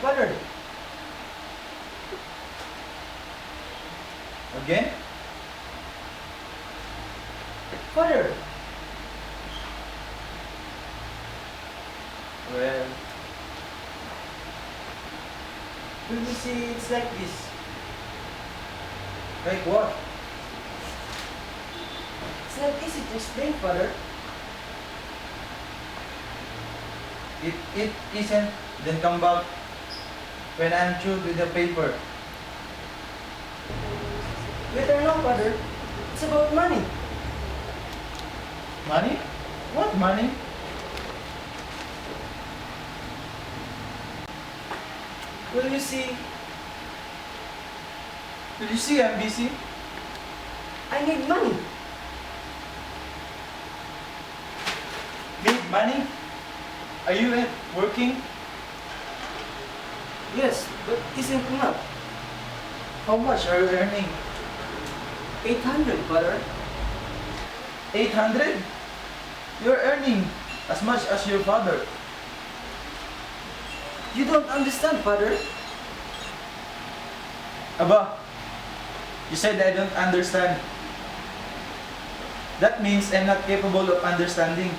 Father. Again? Father. Well, Will you see it's like this? like what? It's not easy to explain, Father. It isn't, then come back when I'm through with the paper. Better know, Father. It's about money. Money? What money? Will you see? Did you see I'm busy? I need money. Need money? Are you working? Yes, but isn't enough. How much are you earning? 800, Father. 800? You're earning as much as your father. You don't understand, Father. Aba, you said I don't understand. That means I'm not capable of understanding.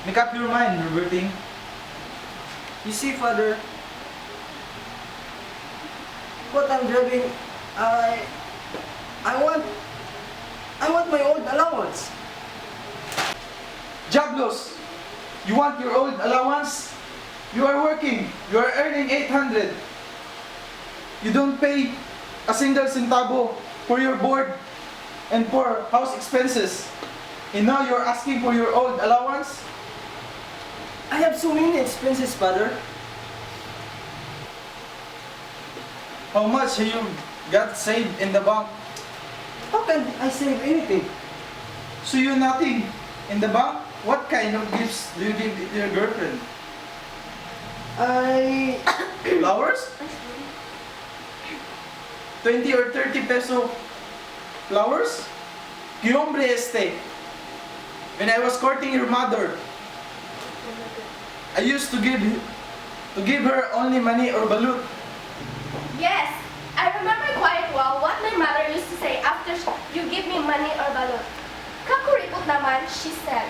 Make up your mind, Roberting. You see, Father, what I'm driving, I want my old allowance. Jablos! You want your old allowance? You are working. You are earning 800. You don't pay a single centavo for your board and for house expenses. And now you're asking for your old allowance? I have so many expenses, Father. How much have you got saved in the bank? How can I save anything? So you nothing in the bank? What kind of gifts do you give your girlfriend? Flowers? 20 or 30 peso flowers? ¿Qué hombre este? When I was courting your mother, I used to give her only money or balut. Yes, I remember quite well what my mother used to say after you give me money or balot. Kakuripot naman, she said.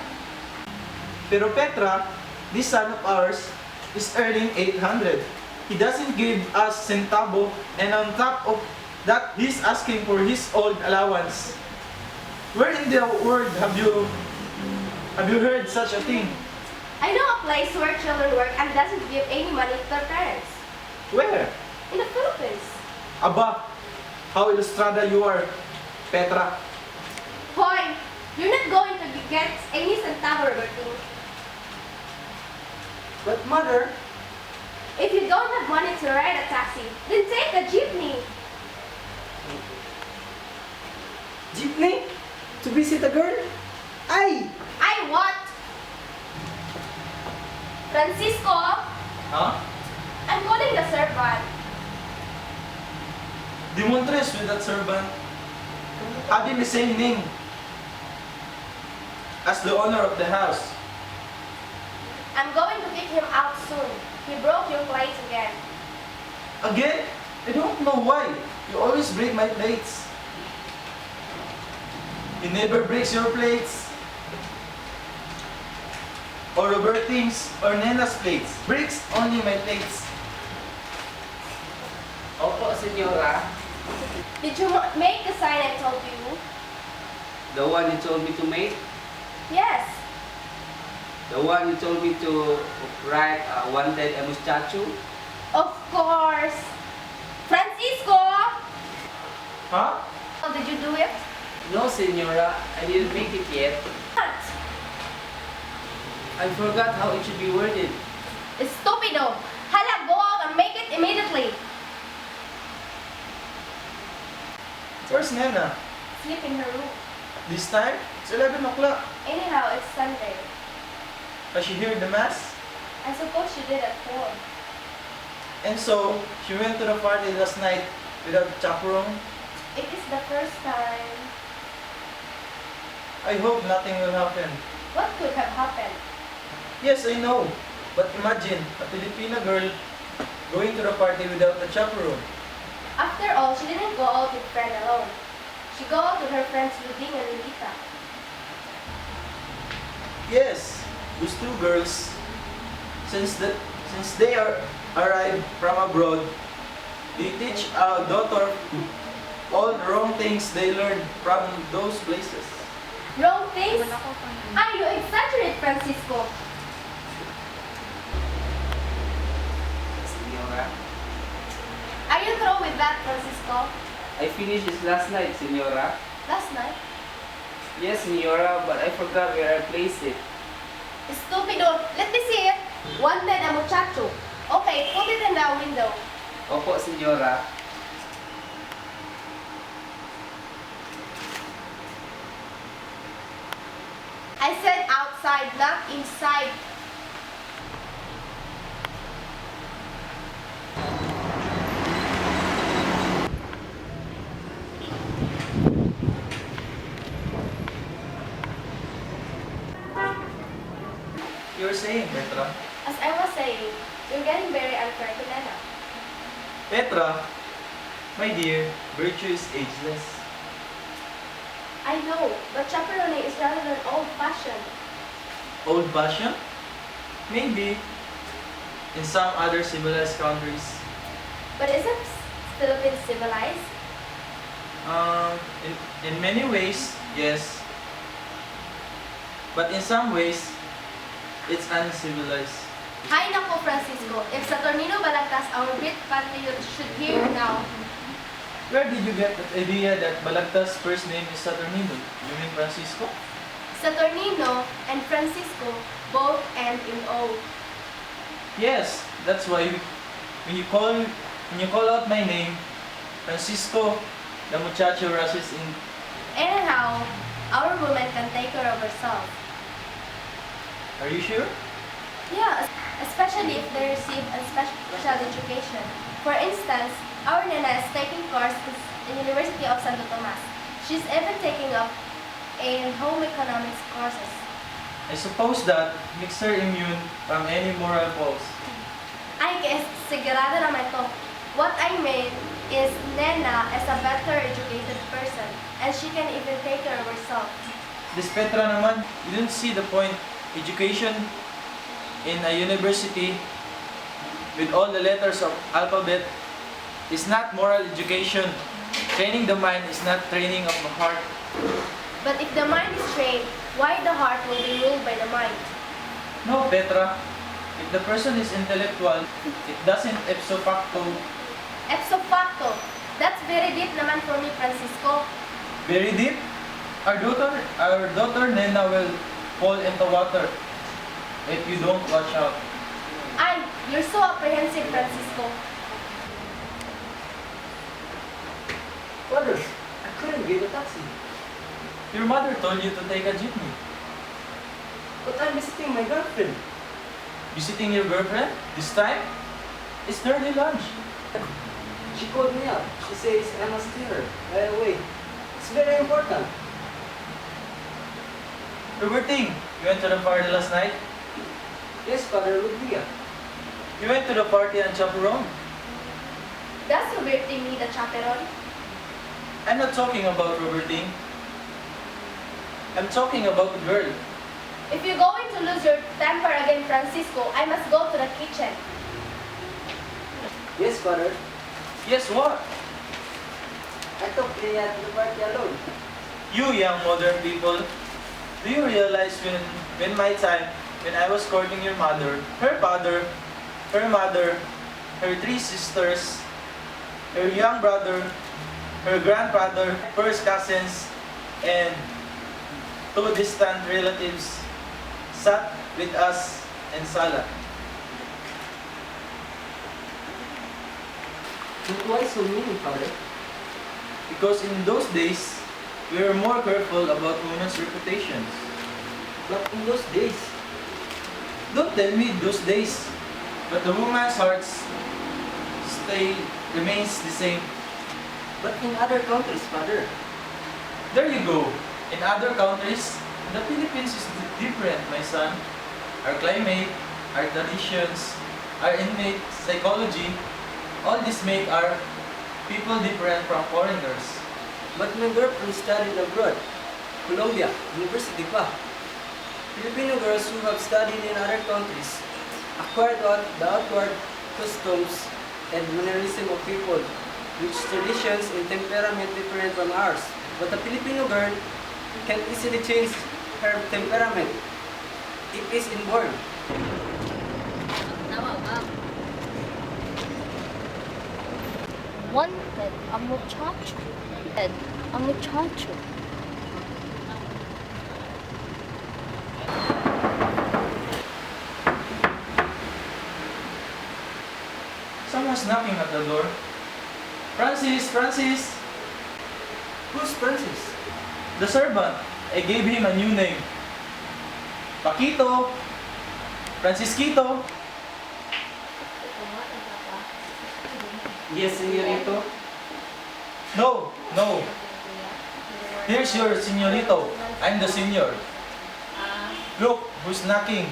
Pero Petra, this son of ours, is earning 800. He doesn't give us centavo, and on top of that, he's asking for his old allowance. Where in the world have you heard such a thing? I know a place where children work and doesn't give any money to their parents. Where? In the Philippines. Aba, how ilustrada you are, Petra. Hoy, you're not going to get any centavo, Roberto. But Mother, If you don't have money to ride a taxi, then take a jeepney. jeepney? To visit a girl? I what? Francisco, Huh? I'm calling the servant. Demontres with that servant, having the same name as the owner of the house. I'm going to kick him out soon. He broke your plates again. Again? I don't know why. You always break my plates. He never breaks your plates. Or Roberting's or Nena's plates. Breaks only my plates. Opo, Senyora. Did you make the sign I told you? The one you told me to make? Yes. The one you told me to write wanted a muchacho? Of course. Francisco! Huh? How did you do it? No, Senyora. I didn't make it yet. What? I forgot how it should be worded. Stupido! Hala, go out and make it immediately. Where's Nena? Sleep in her room. This time? It's 11 o'clock. Anyhow, it's Sunday. Has she heard the mass? I suppose she did at 4. And so, she went to the party last night without a chaperone. It is the first time. I hope nothing will happen. What could have happened? Yes, I know. But imagine, a Filipina girl going to the party without a chaperone. After all, she didn't go out with friend alone. She go out with her friends Luding and Lolita. Yes, those two girls, since they are arrived from abroad, they teach our daughter all the wrong things they learned from those places. Wrong things? Ah, you exaggerate, Francisco. Senora. Are you through with that, Francisco? I finished this last night, Senora. Last night? Yes, Senora, but I forgot where I placed it. Stupido. Let me see it. Wanted a muchacho. Okay, put it in the window. Opo, Senora. I said outside, not inside. You're saying, Petra? As I was saying, you're getting very unfair to Nana. Petra, my dear, virtue is ageless. I know, but chaperoning is rather than old-fashioned. Old-fashioned? Maybe. In some other civilized countries. But isn't Philippines civilized? In many ways, yes. But in some ways, it's uncivilized. Hay nako, Francisco. If Saturnino Balagtas, our great patriot, should hear you now. Where did you get that idea that Balagtas' first name is Saturnino? You mean Francisco? Saturnino and Francisco both end in O. Yes, that's why when you call out my name, Francisco, the muchacho rushes in. Anyhow, our woman can take care of herself. Are you sure? Yeah, especially if they receive a special education. For instance, our Nana is taking courses in University of Santo Tomas. She's even taking up in home economics courses. I suppose that makes her immune from any moral faults. I guess sigurado naman to. What I mean is Nena is a better educated person and she can even take care of herself. This Petra naman, you don't see the point. Education in a university with all the letters of alphabet is not moral education. Training the mind is not training of the heart. But if the mind is trained, why the heart will be ruled by the mind? No, Petra. If the person is intellectual, it doesn't ipso facto. Ipso facto. That's very deep naman for me, Francisco. Very deep. Our daughter Nena will fall into water if you don't watch out. Ay, you're so apprehensive, Francisco. Father, I couldn't get a taxi. Your mother told you to take a jeepney. But I'm visiting my girlfriend. Visiting your girlfriend? This time? It's early lunch. She called me up. She says I must see her right away. It's very important. Roberting, you went to the party last night? Yes, Father Ludwig. You went to the party on Chaperon. Does Roberting need a chaperon? I'm not talking about Roberting. I'm talking about the girl. If you're going to lose your temper again, Francisco, I must go to the kitchen. Yes, Father. Yes, what? I took Leah to the party alone. You young modern people, do you realize when my time, when I was courting your mother, her father, her mother, her three sisters, her young brother, her grandfather, first cousins, and two distant relatives sat with us in sala. But why so many, Father? Because in those days, we were more careful about women's reputations. But in those days, Don't tell me those days, but the woman's hearts remains the same. but in other countries, Father. There you go. In other countries, the Philippines is different, my son. Our climate, our traditions, our innate psychology, all this make our people different from foreigners. But my girlfriend studied abroad. Colombia, university pa. Filipino girls who have studied in other countries acquired the outward customs and mannerism of people, which traditions and temperament different from ours. But a Filipino girl can easily change her temperament. It is inborn. Wanted a muchacho. A muchacho. Someone's knocking at the door. Francis, Francis! Who's Francis? The servant. I gave him a new name. Paquito. Francisquito. Yes, señorito. No, no. Here's your señorito. I'm the senior. Look, who's knocking?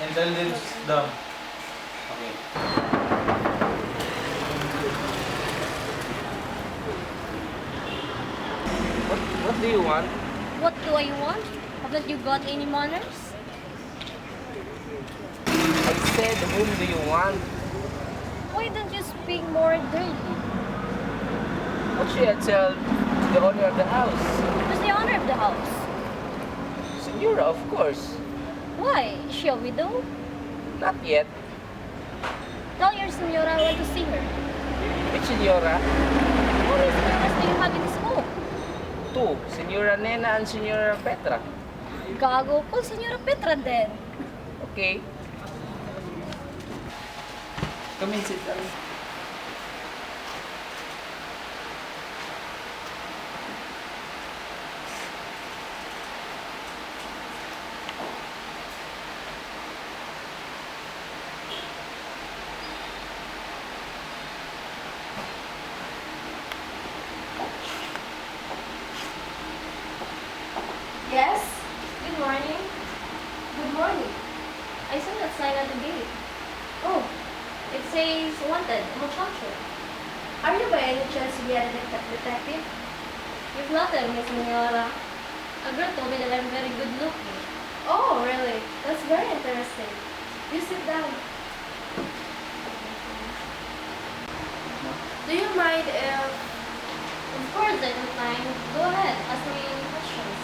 And tell them. Okay. What do you want? What do I want? Haven't you got any manners? I said, whom do you want? Why don't you speak more dirty? What should I tell the owner of the house? Who's the owner of the house? Senora, of course. Why? Is she a widow? Not yet. Tell your senora I want to see her. Which senora? How many senoras do you have in this home? Two, Senora Nena and Senora Petra. Gago po, senora Petra then. Okay. Come in, sit down. Yes? Good morning. Good morning. I saw that sign at the gate. Oh, it says wanted, muchacho. Are you by any chance to be a detective? You flatter me, senora. A girl told me that I'm very good looking. Oh, really? That's very interesting. You sit down. Do you mind if... Of course I don't mind. Go ahead, ask me any questions.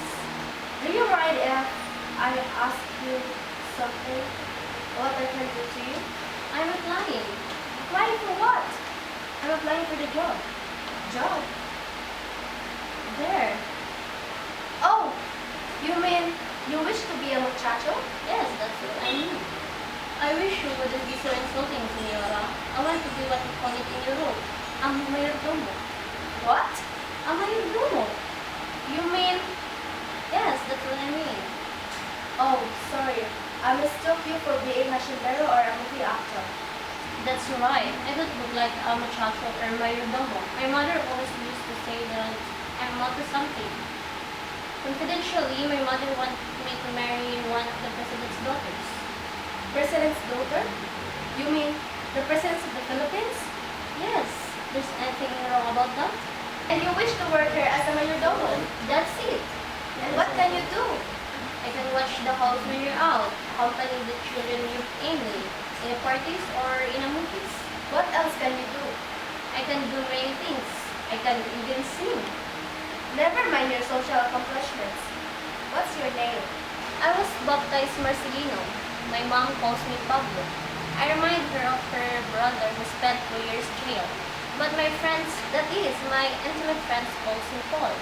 Do you mind if I ask you something? What I can do to you? I'm applying. Applying for what? I'm applying for the job. Job? There. Oh, you mean you wish to be a muchacho? Yes, that's what I mean. I wish you wouldn't be so insulting, senora. I want to be what you call it in your role. A mayordomo. What? A mayordomo? You mean... Yes, that's what I mean. Oh, sorry. I mistook you for being a chambero or a movie actor. That's right. I don't look like a muchacho or mayordomo. My mother always used to say that I'm not to something. Confidentially, my mother wanted me to marry one of the president's daughters. President's daughter? You mean the president of the Philippines? Yes. There's anything wrong about that? And you wish to work here as a mayordomo? That's it. And what can you do? I can watch the house when you're out, accompany the children you Amy in parties or in a movies. What else can you do? I can do many things. I can even sing. Never mind your social accomplishments. What's your name? I was baptized Marcelino. My mom calls me Pablo. I remind her of her brother who spent 2 years jail. But my friends, that is, my intimate friends, calls me Paul.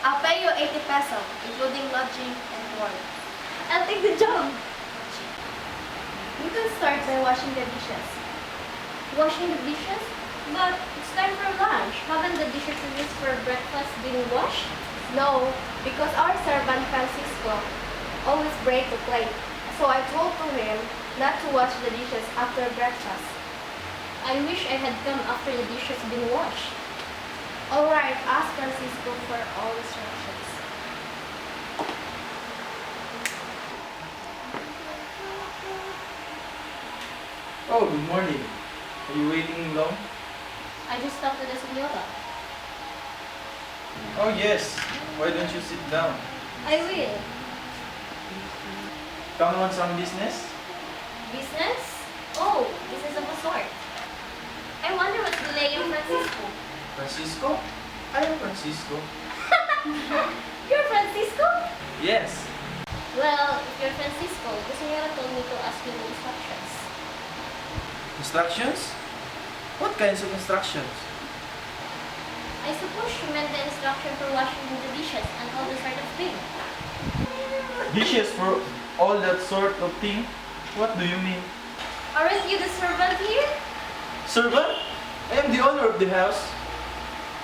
I'll pay you 80 peso, including lodging and board. I'll take the job. You can start by washing the dishes. Washing the dishes? But it's time for lunch. Haven't the dishes used for breakfast been washed? No, because our servant Francisco always breaks the plate. So I told to him not to wash the dishes after breakfast. I wish I had come after the dishes been washed. Alright, ask Francisco for all instructions. Oh, good morning. Are you waiting long? I just talked to the senora. Oh, yes. Why don't you sit down? I will. Come on, some business? Business? Oh, business of a sort. I wonder what's delaying Francisco. Francisco? I am Francisco. You're Francisco? Yes. Well, if you're Francisco, the senora told me to ask you the instructions. Instructions? What kinds of instructions? I suppose she meant the instruction for washing the dishes and all the sort of thing. Dishes for all that sort of thing? What do you mean? Aren't you the servant here? Servant? I am the owner of the house.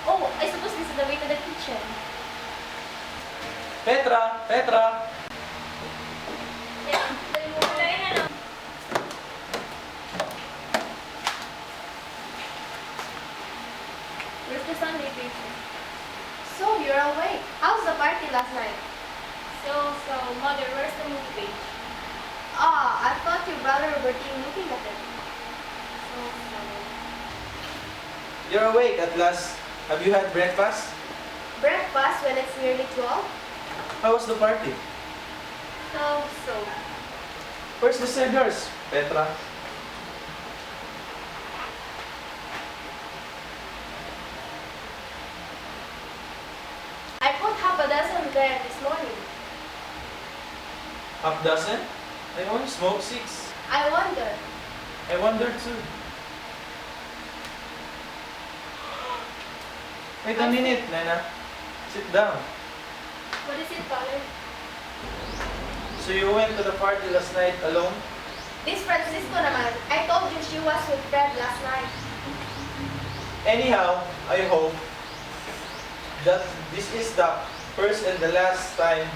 Oh, I suppose this is the way to the kitchen. Petra! Petra! Where's the Sunday paper? So, you're awake. How's the party last night? Mother, where's the movie page? Ah, I thought your brother were looking at it. You're awake at last. Have you had breakfast? Breakfast when it's nearly 12? How was the party? So. Where's the cigars, Petra? I put half a dozen there this morning. Half dozen? I only smoke 6. I wonder. I wonder too. Wait a minute, Nana. Sit down. What is it, Father? So you went to the party last night alone? This Francisco naman. I told you she was with Fred last night. Anyhow, I hope that this is the first and the last time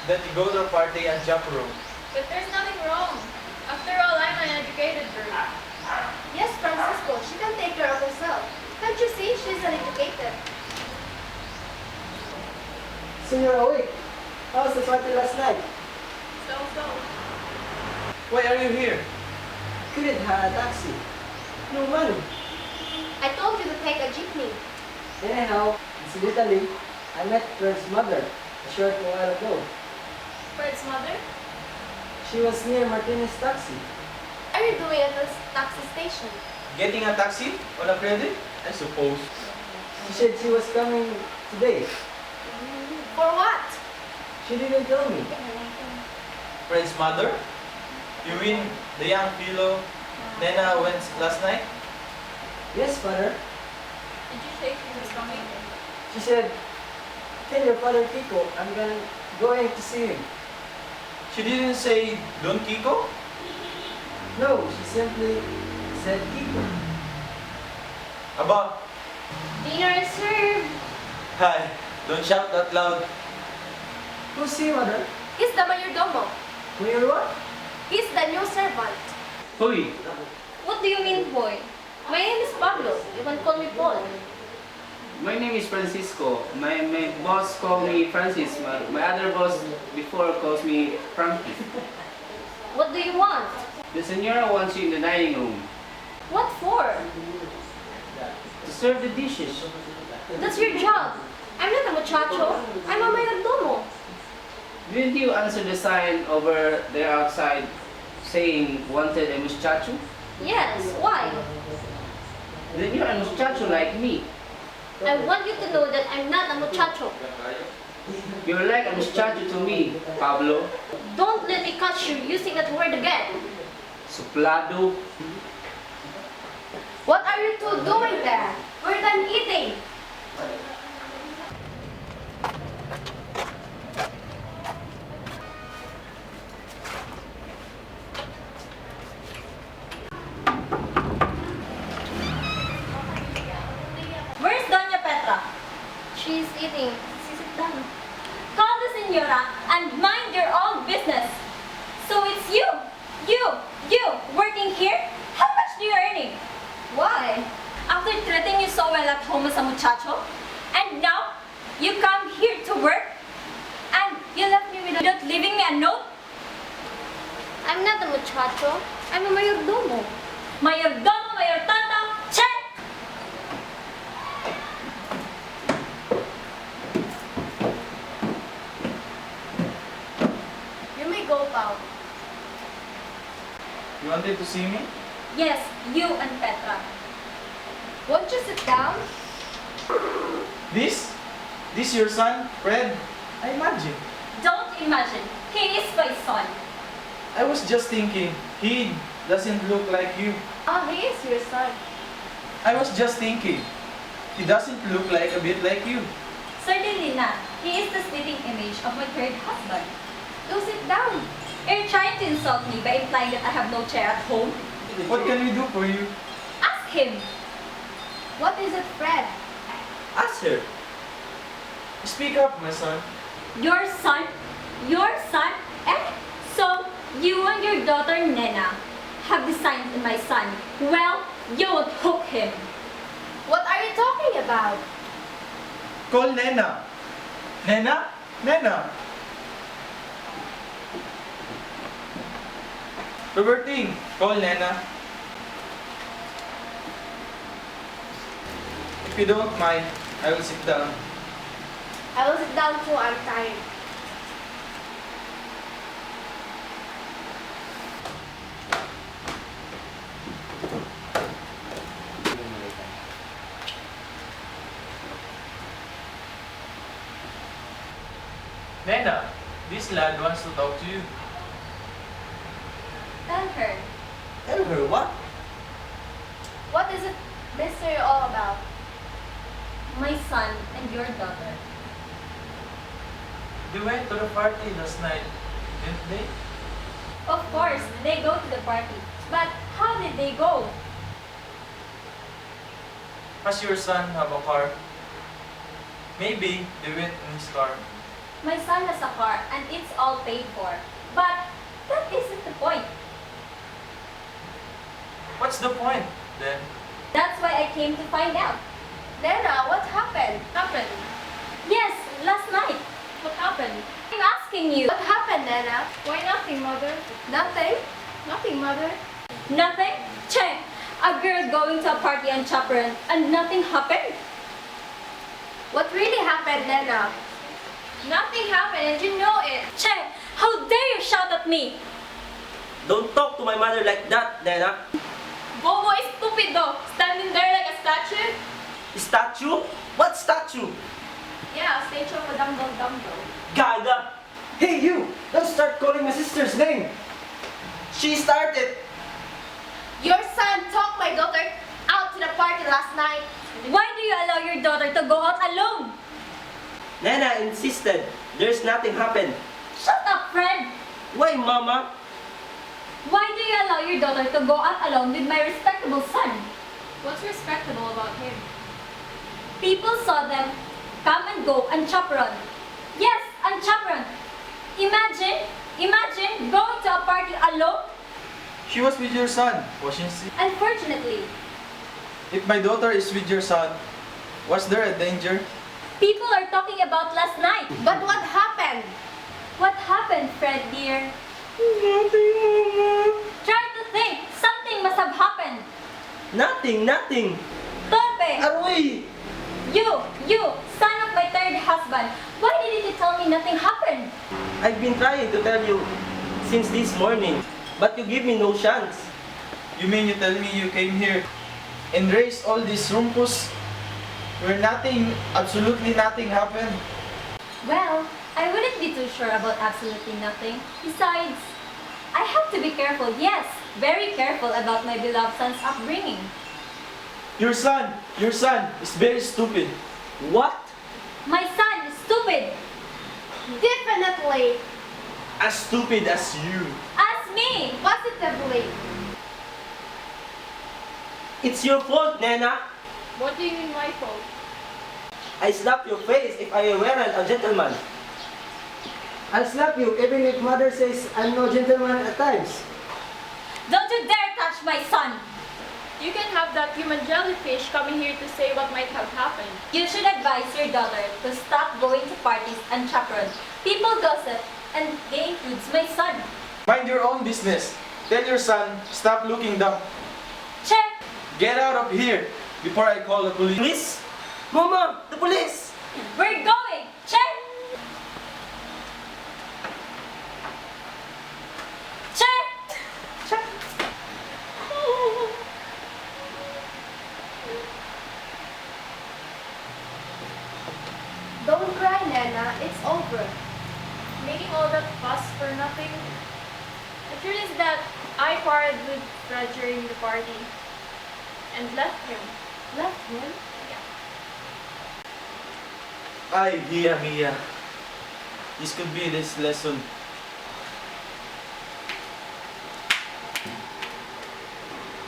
that you go to a party and chaperone. But there's nothing wrong. After all, I'm an educated girl. Yes, Francisco. She can take care of herself. Can't you see she's an educated? So you're awake. How was the party last night? So. Why are you here? Couldn't hire a taxi. No money. I told you to take a jeepney. Anyhow, incidentally, I met Fred's mother a short while ago. Fred's mother? She was near Martinez taxi. What are you doing at this taxi station? Getting a taxi on a credit? I suppose. She said she was coming today. For what? She didn't tell me. Fred's mother? You mean the young fellow Nena went last night? Yes, father. Did you say she was coming? She said, tell your father Kiko I'm going to see him. She didn't say Don Kiko? No, she simply said Kiko. Aba, Dinner is served. hi, don't shout that loud. Who's he, mother? He's the mayordomo. Who you're what? He's the new servant. Hoy, What do you mean, boy? My name is Pablo. You can call me Paul. my name is Francisco. My boss called me Francis. My other boss before calls me Frankie. What do you want? The senora wants you in the dining room What for? to serve the dishes. That's your job. I'm not a muchacho. I'm a mayordomo. Didn't you answer the sign over there outside saying wanted a muchacho? Yes, why? Then you're a muchacho like me. I want you to know that I'm not a muchacho. You're like a muchacho to me, Pablo. Don't let me catch you using that word again. Suplado. What are you two doing there? We're done eating. Where's Doña Petra? She's eating. Sit down. Call the senora and mind your own business. So it's you, working here? How much do you earning? Why? After treating you so well at home as a muchacho, and now you come here to work, and you left me without leaving me a note? I'm not a muchacho. I'm a mayordomo. Mayordomo, mayordomo, check! You may go, Pao. You wanted to see me? Yes, you and Petra. Won't you sit down? This? This your son, Fred? I imagine. Don't imagine, he is my son. I was just thinking, he doesn't look like you. Ah, he is your son. I was just thinking, he doesn't look like a bit like you. Certainly not. He is the spitting image of my third husband. Do sit down. You're trying to insult me by implying that I have no chair at home? What can we do for you? Ask him. What is it, Fred? Ask her. Speak up, my son. Your son? Your son? Eh? So, you and your daughter Nena have designs in my son. Well, you won't hook him. What are you talking about? Call Nena. Nena? Nena. Robertine, call Nena. If you don't mind, I will sit down. I will sit down too. I'm tired. Nena, this lad wants to talk to you. Tell her. Tell her what? What is it, mister, all about? My son and your daughter. They went to the party last night, didn't they? Of course, they go to the party. But how did they go? Does your son have a car? Maybe they went in his car. My son has a car and it's all paid for. But that isn't the point. What's the point, then? That's why I came to find out. Nena, what happened? Yes, last night. What happened? I'm asking you. What happened, Nena? Why nothing, mother? Nothing? Nothing, mother. Nothing? Che, a girl going to a party on Chaperon and nothing happened? What really happened, Nena? Nothing happened and you know it. Che, how dare you shout at me? Don't talk to my mother like that, Nena. Bobo is stupid though. Standing there like a statue. Statue? What statue? Yeah, a statue of a dumbbell. Gaga! Hey you! Don't start calling my sister's name! She started! Your son took my daughter out to the party last night. Why do you allow your daughter to go out alone? Nana insisted. There's nothing happened. Shut up, Fred! Why, Mama? Why do you allow your daughter to go out alone with my respectable son? What's respectable about him? People saw them come and go on Chaperon. Yes, on Chaperon. Imagine going to a party alone. She was with your son, wasn't she? Unfortunately, If my daughter is with your son, was there a danger? people are talking about last night. But what happened? What happened, Fred dear? Nothing, Mama. Try to think. Something must have happened. Nothing. Torpe, Aroy! you, son of my third husband, why didn't you tell me nothing happened? I've been trying to tell you since this morning, but you give me no chance. You mean you tell me you came here and raised all these rumpus where absolutely nothing happened? Well, I wouldn't be too sure about absolutely nothing. Besides, I have to be careful, yes, very careful about my beloved son's upbringing. Your son is very stupid. What? My son is stupid. Definitely. As stupid as you. Ask me. Positively. It's your fault, Nana. What do you mean my fault? I slap your face if I weren't a gentleman. I'll slap you even if mother says I'm no gentleman at times. Don't you dare touch my son. You can have that human jellyfish coming here to say what might have happened. You should advise your daughter to stop going to parties and chaperones. People gossip, and they includes my son. Mind your own business. Tell your son, stop looking dumb. Get out of here before I call the police. Police? Mama, the police! We're going! Check! Check! Don't cry, Nana. It's over. Making all that fuss for nothing. The truth is that I quarreled with Fred during the party and left him. Left him? Ay, Mia. This could be this lesson.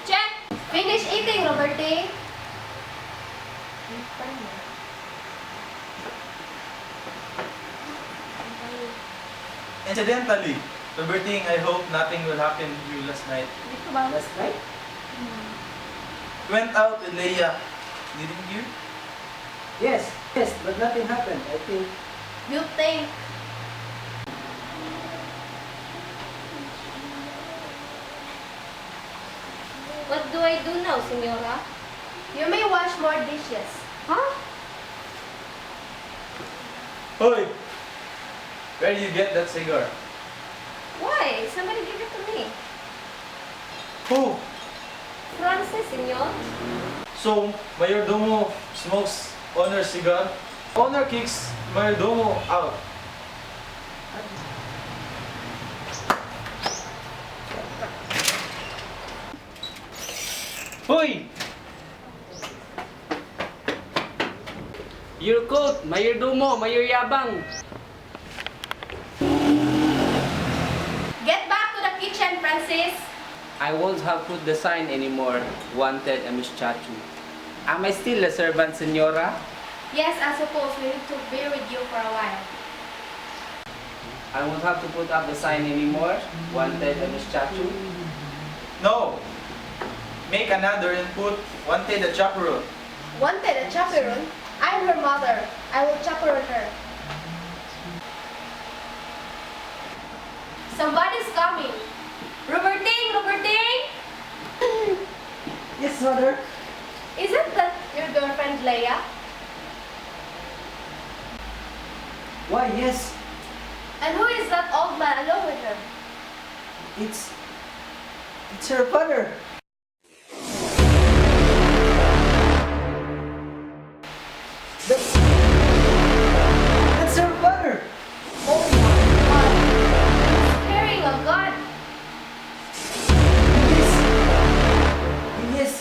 Check! Finish eating, Robertie. Incidentally, Roberting, I hope nothing will happen to you last night. Last night? You went out with Leia, didn't you? Yes, but nothing happened. I think. You think. What do I do now, Senora? You may wash more dishes. Huh? Hoy! Where did you get that cigar? Why? Somebody give it to me. Who? Francis, senor. So, Mayordomo smokes Honor cigar. Honor kicks Mayordomo out. Hoy! Your coat, mayordomo, mayoryabang. Get back to the kitchen, Francis. I won't have put the sign anymore. Wanted a Miss Chachu. Am I still a servant, senora? Yes, I suppose we need to be with you for a while. I won't have to put up the sign anymore. Wanted a Miss Chachu. No! Make another and put wanted a chaperone. Wanted a chaperone? I'm her mother. I will chaperone her. Somebody's coming. Roberting! Yes, mother. Isn't that your girlfriend, Leia? Why, yes. And who is that old man alone with her? It's her father. That's her father. Oh my god. He's carrying a gun. Yes.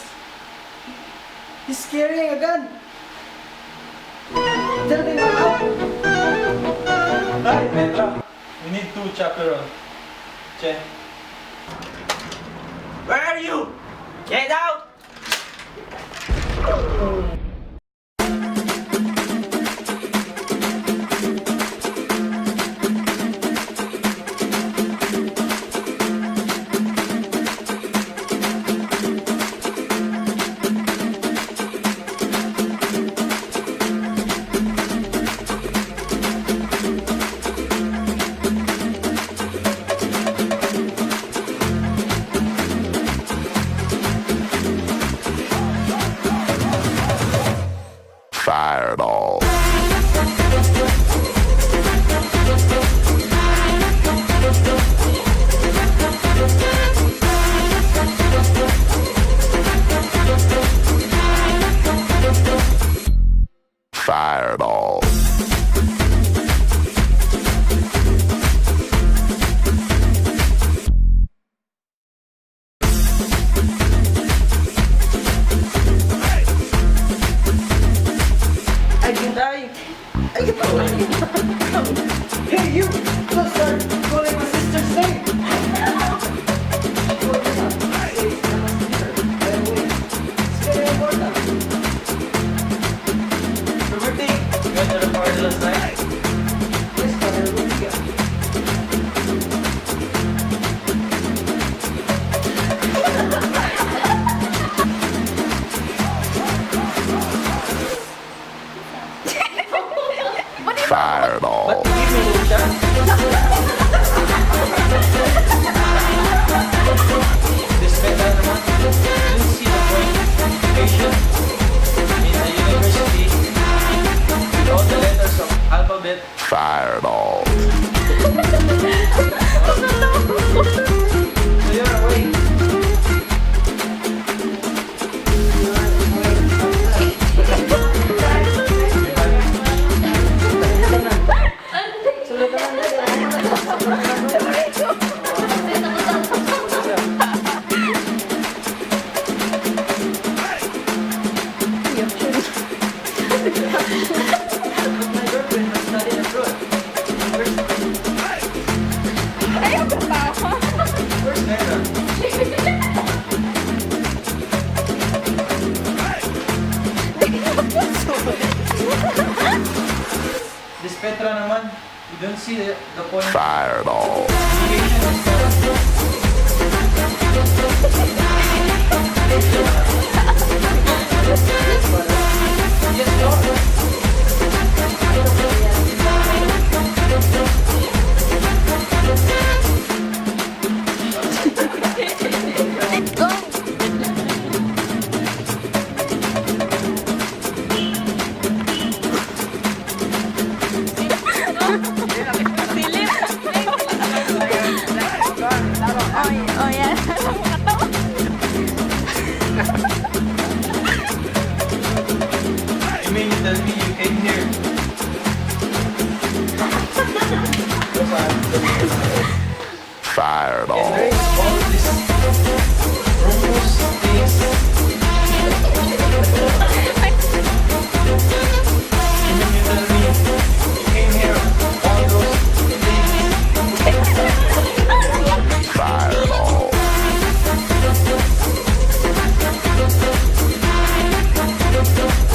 He's carrying a gun. Tell me now. Hi, Petra. We need 2 chaperone. Che. Where are you? Get out! You don't see the point. Fireball. Oh, yeah.